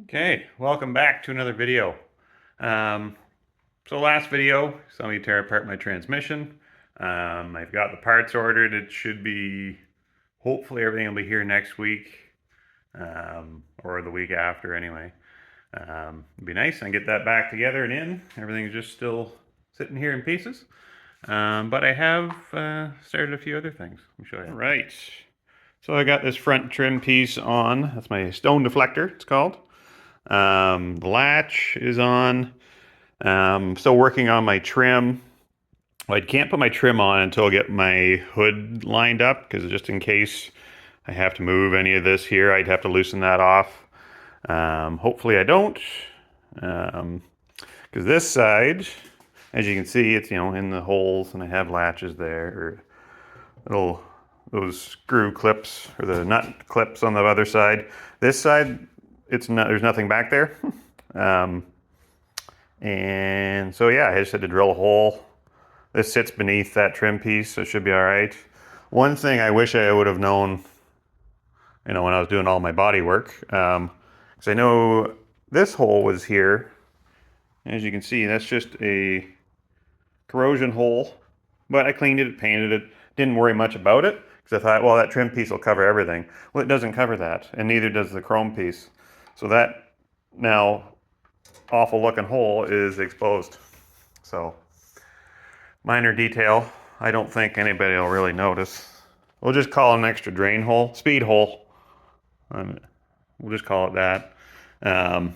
Okay, welcome back to another video. So last video, saw me tear apart my transmission. I've got the parts ordered. It should be, hopefully everything will be here next week, or the week after anyway. It'd be nice and get that back together and in. Everything's just still sitting here in pieces. But I have started a few other things. Let me show you. Right. So I got this front trim piece on. That's my stone deflector, it's called. The latch is on. Still working on my trim. Well, I can't put my trim on until I get my hood lined up, because just in case I have to move any of this here, I'd have to loosen that off. Hopefully I don't, because this side, as you can see, it's in the holes, and I have latches there, or those screw clips or the nut clips on the other side. This side, there's nothing back there. And so yeah, I just had to drill a hole. This sits beneath that trim piece, so it should be all right. One thing I wish I would have known, when I was doing all my body work, because I know this hole was here. As you can see, that's just a corrosion hole, but I cleaned it, painted it, didn't worry much about it, because I thought, well, that trim piece will cover everything. Well, it doesn't cover that, and neither does the chrome piece. So that now awful looking hole is exposed. So minor detail. I don't think anybody will really notice. We'll just call it an extra drain hole, speed hole. We'll just call it that. But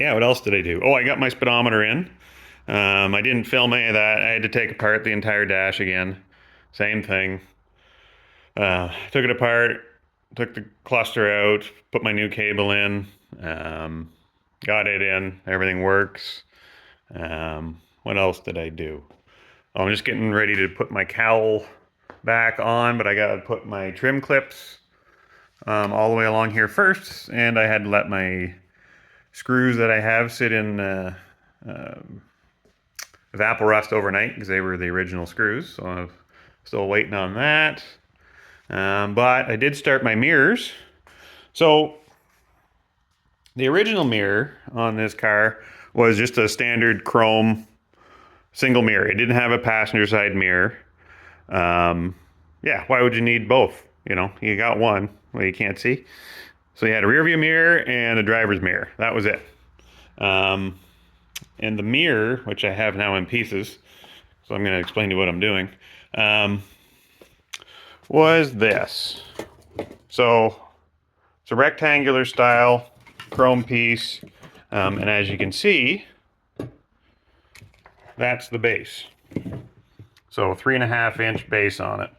yeah, what else did I do? Oh, I got my speedometer in. I didn't film any of that. I had to take apart the entire dash again. Same thing. Took it apart, took the cluster out, put my new cable in, got it in, everything works. What else did I do? Oh, I'm just getting ready to put my cowl back on, but I gotta put my trim clips all the way along here first, and I had to let my screws that I have sit in Evapor Rust overnight, because they were the original screws, so I'm still waiting on that. But I did start my mirrors. So the original mirror on this car was just a standard chrome single mirror. It didn't have a passenger side mirror. Yeah, why would you need both? You got one, well, you can't see. So you had a rear view mirror and a driver's mirror. That was it. And the mirror, which I have now in pieces, so I'm going to explain to you what I'm doing, was this. So it's a rectangular style chrome piece, and as you can see, that's the base. So 3.5 inch base on it.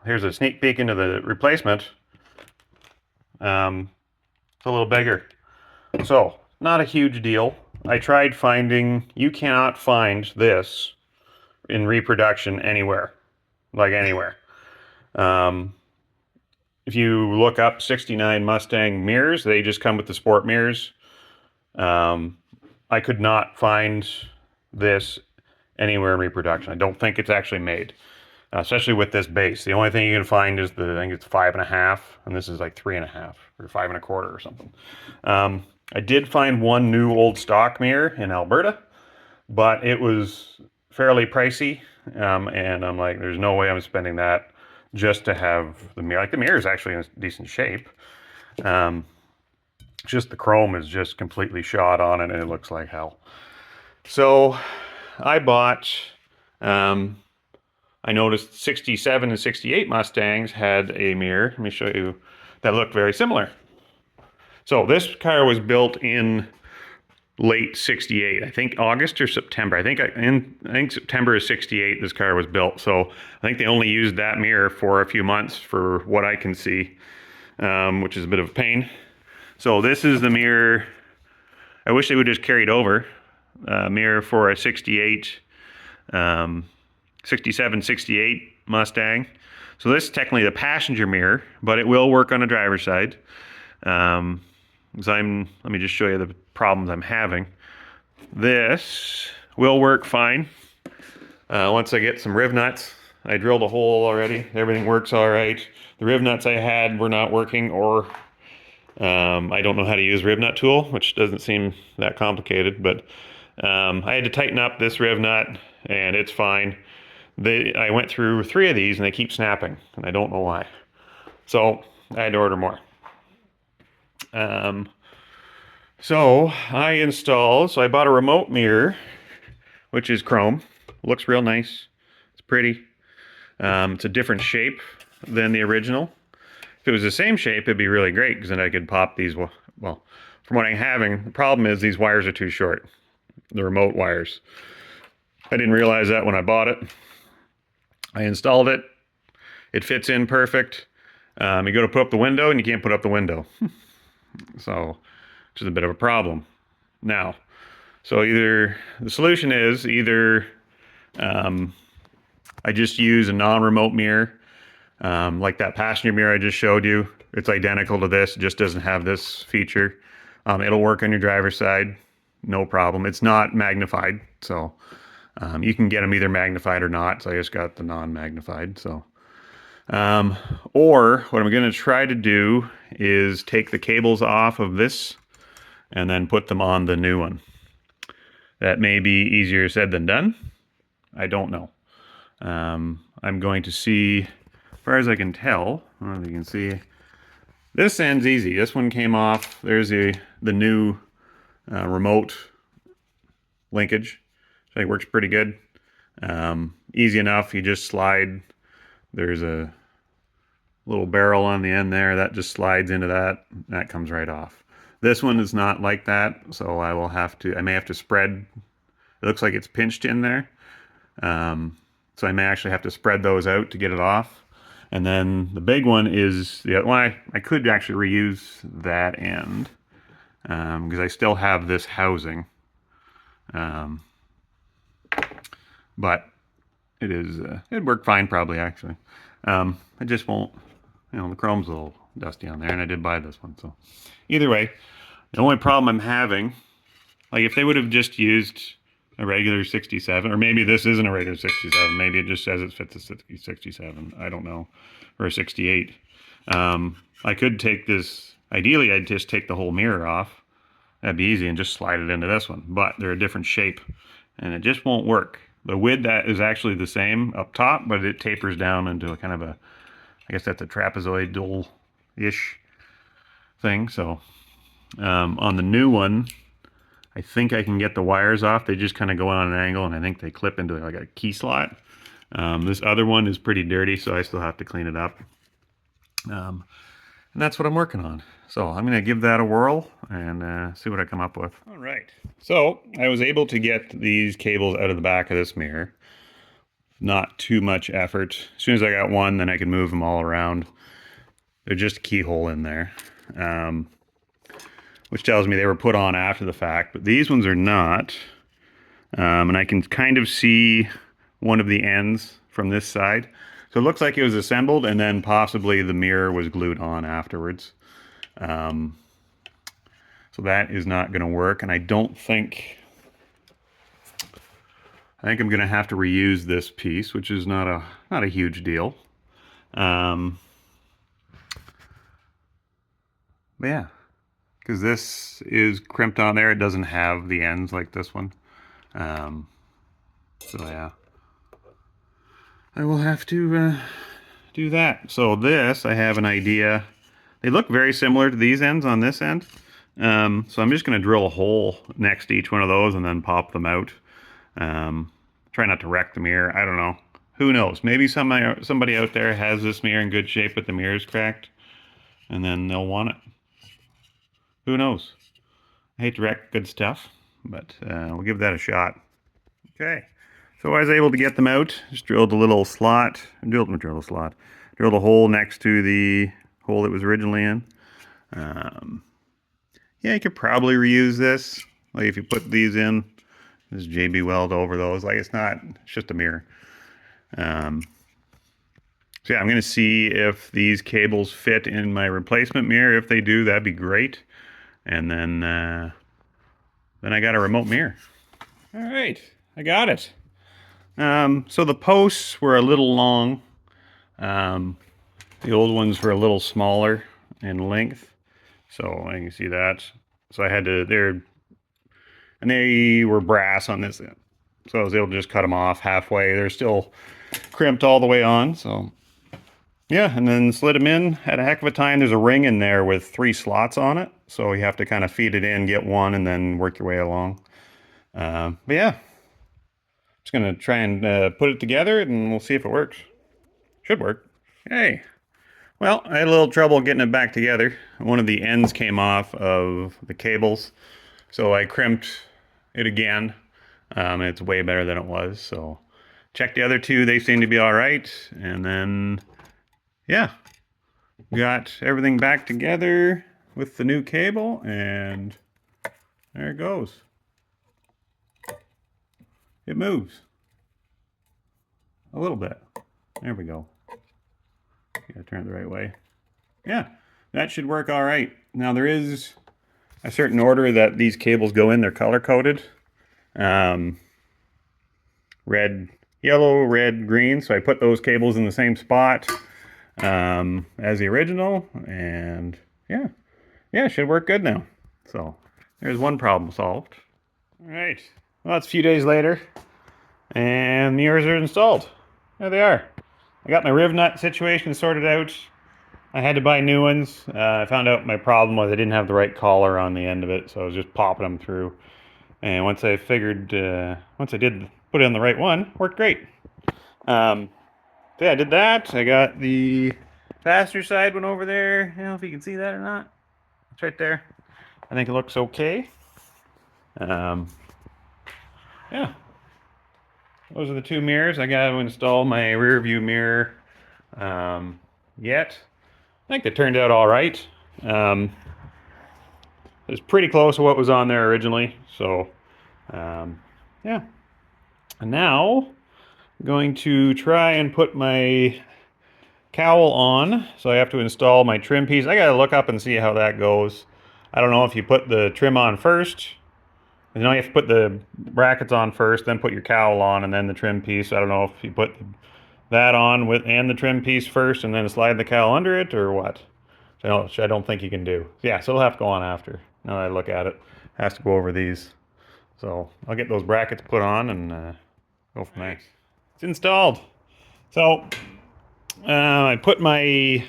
Here's a sneak peek into the replacement. It's a little bigger. So not a huge deal. I tried finding, you cannot find this in reproduction anywhere, like anywhere. If you look up 69 Mustang mirrors, they just come with the sport mirrors. I could not find this anywhere in reproduction. I don't think it's actually made, especially with this base. The only thing you can find is I think it's 5.5, and this is like 3.5 or 5.25 or something. I did find one new old stock mirror in Alberta, but it was fairly pricey, and I'm like, there's no way I'm spending that just to have the mirror. Like, the mirror is actually in decent shape. Just the chrome is just completely shot on it, and it looks like hell. So I bought, I noticed 67 and 68 Mustangs had a mirror. Let me show you, that looked very similar. So this car was built in late 68, I think August or September. I think September of 68 this car was built. So I think they only used that mirror for a few months, for what I can see, which is a bit of a pain. So this is the mirror. I wish they would just carried over mirror for a 68, 67, 68 Mustang. So this is technically the passenger mirror, but it will work on the driver's side. Let me just show you the problems I'm having. This will work fine once I get some riv nuts. I drilled a hole already. Everything works all right. The riv nuts I had were not working, or I don't know how to use rib nut tool, which doesn't seem that complicated, but I had to tighten up this rib nut, and it's fine. I went through 3 of these, and they keep snapping, and I don't know why. So I had to order more. So I bought a remote mirror, which is chrome. Looks real nice. It's pretty. It's a different shape than the original. If it was the same shape, it'd be really great because then I could pop these. Well, from what I'm having, the problem is these wires are too short. The remote wires. I didn't realize that when I bought it. I installed it. It fits in perfect. You go to put up the window and you can't put up the window. So, which is a bit of a problem. Now, so either the solution is either I just use a non-remote mirror, like that passenger mirror I just showed you. It's identical to this, it just doesn't have this feature. It'll work on your driver's side, no problem. It's not magnified, so you can get them either magnified or not. So I just got the non-magnified. So, or what I'm going to try to do is take the cables off of this and then put them on the new one. That may be easier said than done. I don't know. I'm going to see, as far as I can tell, I don't know if you can see, this end's easy. This one came off. There's the new remote linkage. I think it works pretty good. Easy enough. You just slide. There's a little barrel on the end there that just slides into that. That comes right off. This one is not like that, so I may have to spread. It looks like it's pinched in there. So I may actually have to spread those out to get it off. And then the big one is the other one. I could actually reuse that end because I still have this housing. But it'd work fine probably actually. It just won't, the chrome's a little dusty on there, and I did buy this one. So either way, the only problem I'm having, like if they would have just used a regular 67, or maybe this isn't a regular 67, maybe it just says it fits a 67, I don't know, or a 68. I could take this, ideally I'd just take the whole mirror off. That'd be easy and just slide it into this one, but they're a different shape and it just won't work. The width that is actually the same up top, but it tapers down into a kind of a, I guess that's a trapezoidal-ish thing. So on the new one, I think I can get the wires off. They just kind of go on an angle, and I think they clip into like a key slot. This other one is pretty dirty, so I still have to clean it up. And that's what I'm working on. So I'm going to give that a whirl and see what I come up with. All right. So I was able to get these cables out of the back of this mirror. Not too much effort. As soon as I got one, then I could move them all around. They're just a keyhole in there. Which tells me they were put on after the fact, but these ones are not. And I can kind of see one of the ends from this side. So it looks like it was assembled and then possibly the mirror was glued on afterwards. So that is not going to work, and I think I'm going to have to reuse this piece, which is not a huge deal. But yeah, because this is crimped on there, it doesn't have the ends like this one. So yeah, I will have to do that. So this, I have an idea. They look very similar to these ends on this end. So I'm just going to drill a hole next to each one of those and then pop them out. Try not to wreck the mirror. I don't know. Who knows? Maybe somebody out there has this mirror in good shape, but the mirror is cracked, and then they'll want it. Who knows? I hate to wreck good stuff, but we'll give that a shot. Okay. So I was able to get them out. Just drilled a little slot. Drilled a hole next to the hole that was originally in. Yeah, you could probably reuse this. Like if you put these in, this JB weld over those. Like it's just a mirror. So yeah, I'm going to see if these cables fit in my replacement mirror. If they do, that'd be great. And then I got a remote mirror. All right, I got it. So the posts were a little long. The old ones were a little smaller in length. So you can see that. So I had to, and they were brass on this end. So I was able to just cut them off halfway. They're still crimped all the way on, so yeah, and then slid them in. Had a heck of a time. There's a ring in there with 3 slots on it, so you have to kind of feed it in, get one, and then work your way along. But yeah, just gonna try and put it together, and we'll see if it works. Should work. Hey, well, I had a little trouble getting it back together. One of the ends came off of the cables, so I crimped it again. It's way better than it was, so check the other 2. They seem to be all right, and then yeah, got everything back together with the new cable, and there it goes. It moves a little bit. There we go. Gotta turn it the right way. Yeah, that should work all right. Now there is a certain order that these cables go in. They're color coded. Red, yellow, red, green. So I put those cables in the same spot as the original, and yeah, it should work good now. So there's one problem solved. All right, well, it's a few days later, and mirrors are installed. There they are. I got my riv nut situation sorted out. I had to buy new ones. I found out my problem was I didn't have the right collar on the end of it, so I was just popping them through. And once I did put it on the right one, worked great. So yeah, I did that. I got the passenger side one over there. I don't know if you can see that or not. It's right there. I think it looks okay. Yeah. Those are the 2 mirrors. I got to install my rear view mirror yet. I think they turned out all right. It's pretty close to what was on there originally. So, yeah. And now I'm going to try and put my cowl on. So I have to install my trim piece. I got to look up and see how that goes. I don't know if you put the trim on first. You know, you have to put the brackets on first, then put your cowl on, and then the trim piece. I don't know if you put that on and the trim piece first, and then slide the cowl under it, or what. Which I don't think you can do. Yeah, so it'll have to go on after. Now that I look at it, has to go over these. So I'll get those brackets put on and go from there. It's installed. So I put my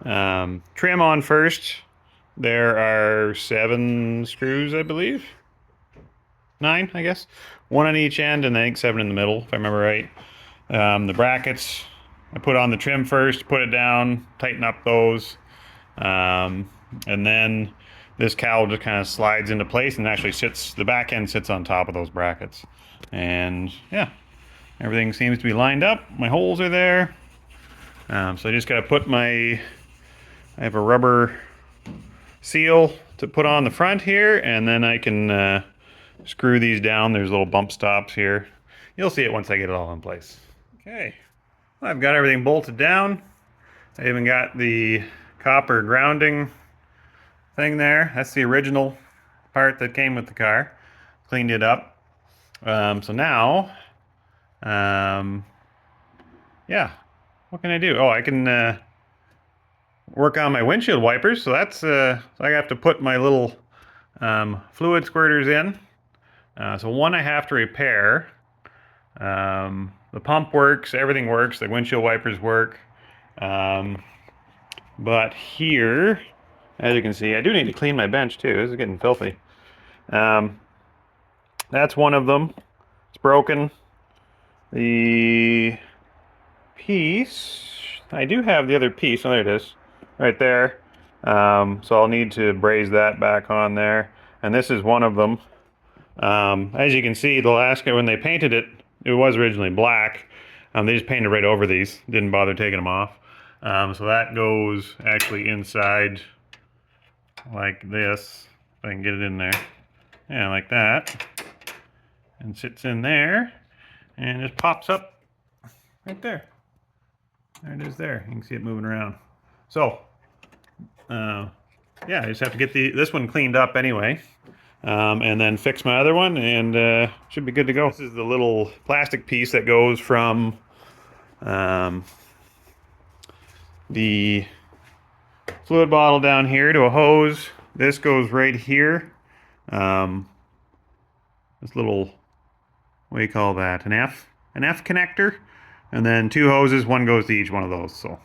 trim on first. There are 7 screws, I believe. 9, I guess. 1 on each end, and I think 7 in the middle, if I remember right. The brackets, I put on the trim first, put it down, tighten up those. And then this cowl just kind of slides into place and actually the back end sits on top of those brackets. And yeah, everything seems to be lined up. My holes are there. So I just got to put I have a rubber seal to put on the front here, and then I can screw these down. There's little bump stops here. You'll see it once I get it all in place. Okay, well, I've got everything bolted down. I even got the copper grounding thing there. That's the original part that came with the car. Cleaned it up. So now, yeah, what can I do? Oh, I can work on my windshield wipers. So that's, so I have to put my little fluid squirters in. So one I have to repair. The pump works, everything works, the windshield wipers work. But here, as you can see, I do need to clean my bench too. This is getting filthy. That's one of them. It's broken. The piece, I do have the other piece. Oh, there it is. Right there. So I'll need to braze that back on there. And this is one of them. As you can see, the last guy, when they painted it, it was originally black. They just painted right over these. Didn't bother taking them off. So that goes actually inside like this. If I can get it in there. Yeah, like that. And sits in there. And just pops up right there. There it is there. You can see it moving around. So, yeah, I just have to get this one cleaned up anyway. And then fix my other one, and should be good to go. This is the little plastic piece that goes from the fluid bottle down here to a hose. This goes right here. This little, what do you call that? An F connector. And then 2 hoses, one goes to each one of those. So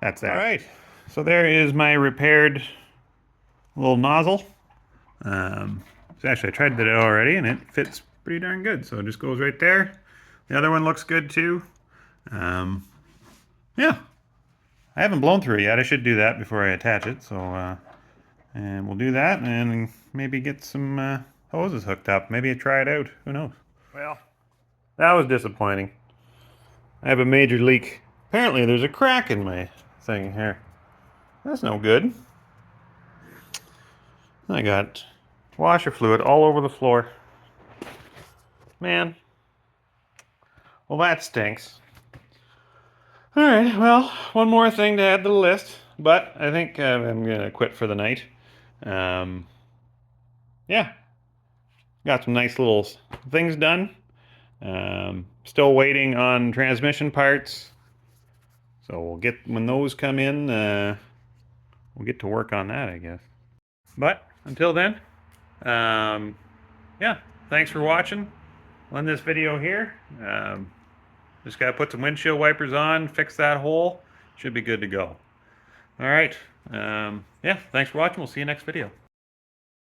that's that. All right. So there is my repaired little nozzle. So actually I tried that out already and it fits pretty darn good. So it just goes right there. The other one looks good too. Yeah. I haven't blown through it yet. I should do that before I attach it. So, and we'll do that and maybe get some hoses hooked up. Maybe try it out. Who knows? Well, that was disappointing. I have a major leak. Apparently there's a crack in my thing here. That's no good. I got washer fluid all over the floor. Man. Well, that stinks. Alright, well, one more thing to add to the list, but I think I'm going to quit for the night. Yeah. Got some nice little things done. Still waiting on transmission parts. So we'll get, when those come in, we'll get to work on that, I guess. But until then, yeah, thanks for watching. I'll end this video here. Just got to put some windshield wipers on, fix that hole. Should be good to go. All right. Yeah, thanks for watching. We'll see you next video.